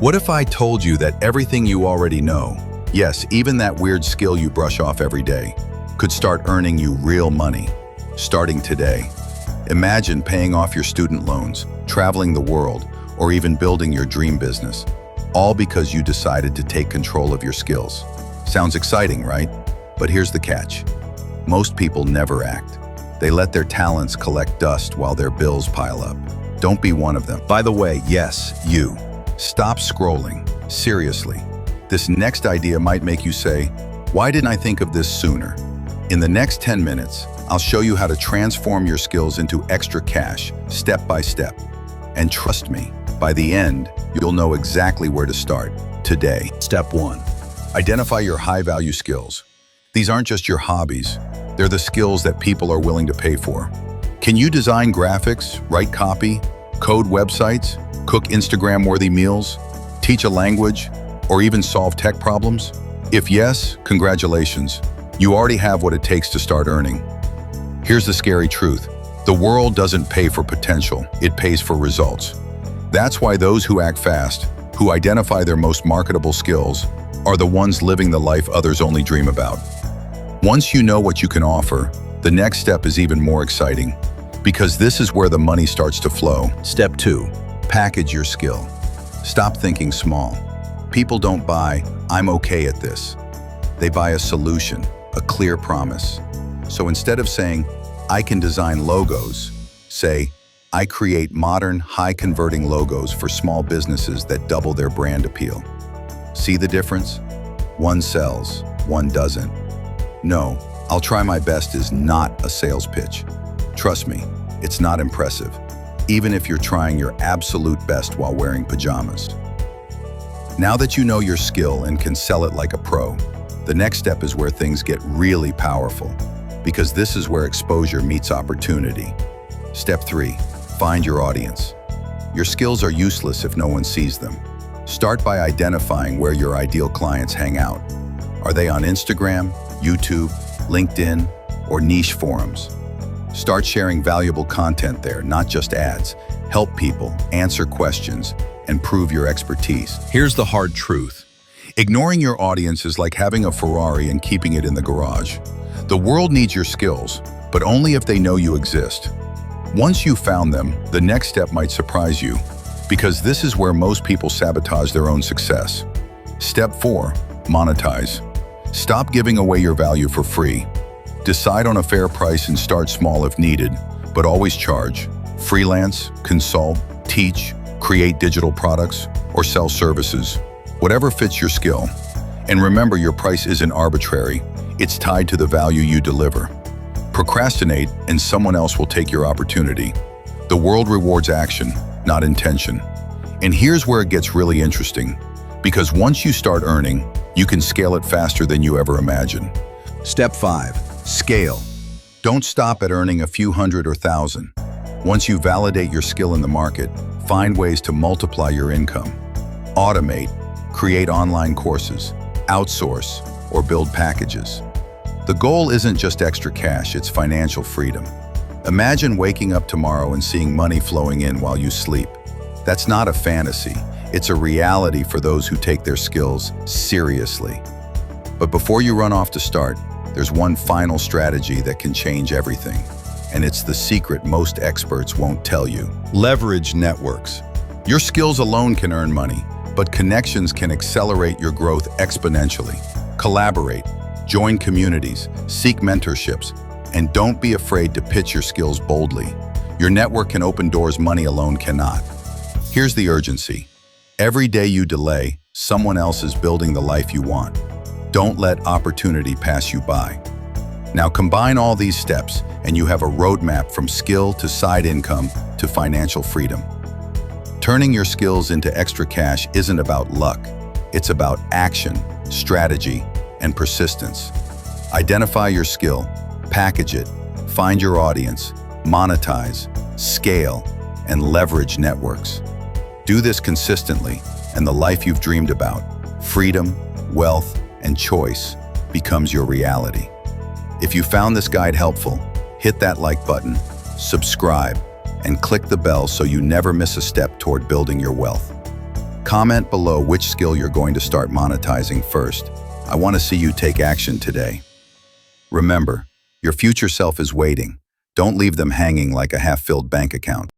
What if I told you that everything you already know, yes, even that weird skill you brush off every day, could start earning you real money, starting today? Imagine paying off your student loans, traveling the world, or even building your dream business, all because you decided to take control of your skills. Sounds exciting, right? But here's the catch. Most people never act. They let their talents collect dust while their bills pile up. Don't be one of them. By the way, yes, you. Stop scrolling. Seriously. This next idea might make you say, why didn't I think of this sooner? In the next 10 minutes, I'll show you how to transform your skills into extra cash, step by step. And trust me, by the end, you'll know exactly where to start, today. Step 1. Identify your high-value skills. These aren't just your hobbies. They're the skills that people are willing to pay for. Can you design graphics, write copy, code websites, cook Instagram-worthy meals, teach a language, or even solve tech problems? If yes, congratulations. You already have what it takes to start earning. Here's the scary truth. The world doesn't pay for potential, it pays for results. That's why those who act fast, who identify their most marketable skills, are the ones living the life others only dream about. Once you know what you can offer, the next step is even more exciting, because this is where the money starts to flow. Step 2. Package your skill. Stop thinking small. People don't buy, "I'm okay at this." They buy a solution, a clear promise. So instead of saying, "I can design logos," say, "I create modern, high-converting logos for small businesses that double their brand appeal." See the difference? One sells, one doesn't. No, "I'll try my best" is not a sales pitch. Trust me, it's not impressive, even if you're trying your absolute best while wearing pajamas. Now that you know your skill and can sell it like a pro, the next step is where things get really powerful, because this is where exposure meets opportunity. Step 3. Find your audience. Your skills are useless if no one sees them. Start by identifying where your ideal clients hang out. Are they on Instagram, YouTube, LinkedIn, or niche forums? Start sharing valuable content there, not just ads. Help people, answer questions, and prove your expertise. Here's the hard truth. Ignoring your audience is like having a Ferrari and keeping it in the garage. The world needs your skills, but only if they know you exist. Once you've found them, the next step might surprise you, because this is where most people sabotage their own success. Step 4. Monetize. Stop giving away your value for free. Decide on a fair price and start small if needed, but always charge. Freelance, consult, teach, create digital products, or sell services. Whatever fits your skill. And remember, your price isn't arbitrary. It's tied to the value you deliver. Procrastinate and someone else will take your opportunity. The world rewards action, not intention. And here's where it gets really interesting, because once you start earning, you can scale it faster than you ever imagined. Step 5. Scale. Don't stop at earning a few hundred or thousand. Once you validate your skill in the market, find ways to multiply your income. Automate, create online courses, outsource, or build packages. The goal isn't just extra cash, it's financial freedom. Imagine waking up tomorrow and seeing money flowing in while you sleep. That's not a fantasy, it's a reality for those who take their skills seriously. But before you run off to start, there's one final strategy that can change everything. And it's the secret most experts won't tell you. Leverage networks. Your skills alone can earn money, but connections can accelerate your growth exponentially. Collaborate, join communities, seek mentorships, and don't be afraid to pitch your skills boldly. Your network can open doors money alone cannot. Here's the urgency. Every day you delay, someone else is building the life you want. Don't let opportunity pass you by. Now combine all these steps and you have a roadmap from skill to side income to financial freedom. Turning your skills into extra cash isn't about luck. It's about action, strategy, and persistence. Identify your skill, package it, find your audience, monetize, scale, and leverage networks. Do this consistently, and the life you've dreamed about, freedom, wealth, and choice, becomes your reality. If you found this guide helpful, hit that like button, subscribe, and click the bell so you never miss a step toward building your wealth. Comment below which skill you're going to start monetizing first. I want to see you take action today. Remember, your future self is waiting. Don't leave them hanging like a half-filled bank account.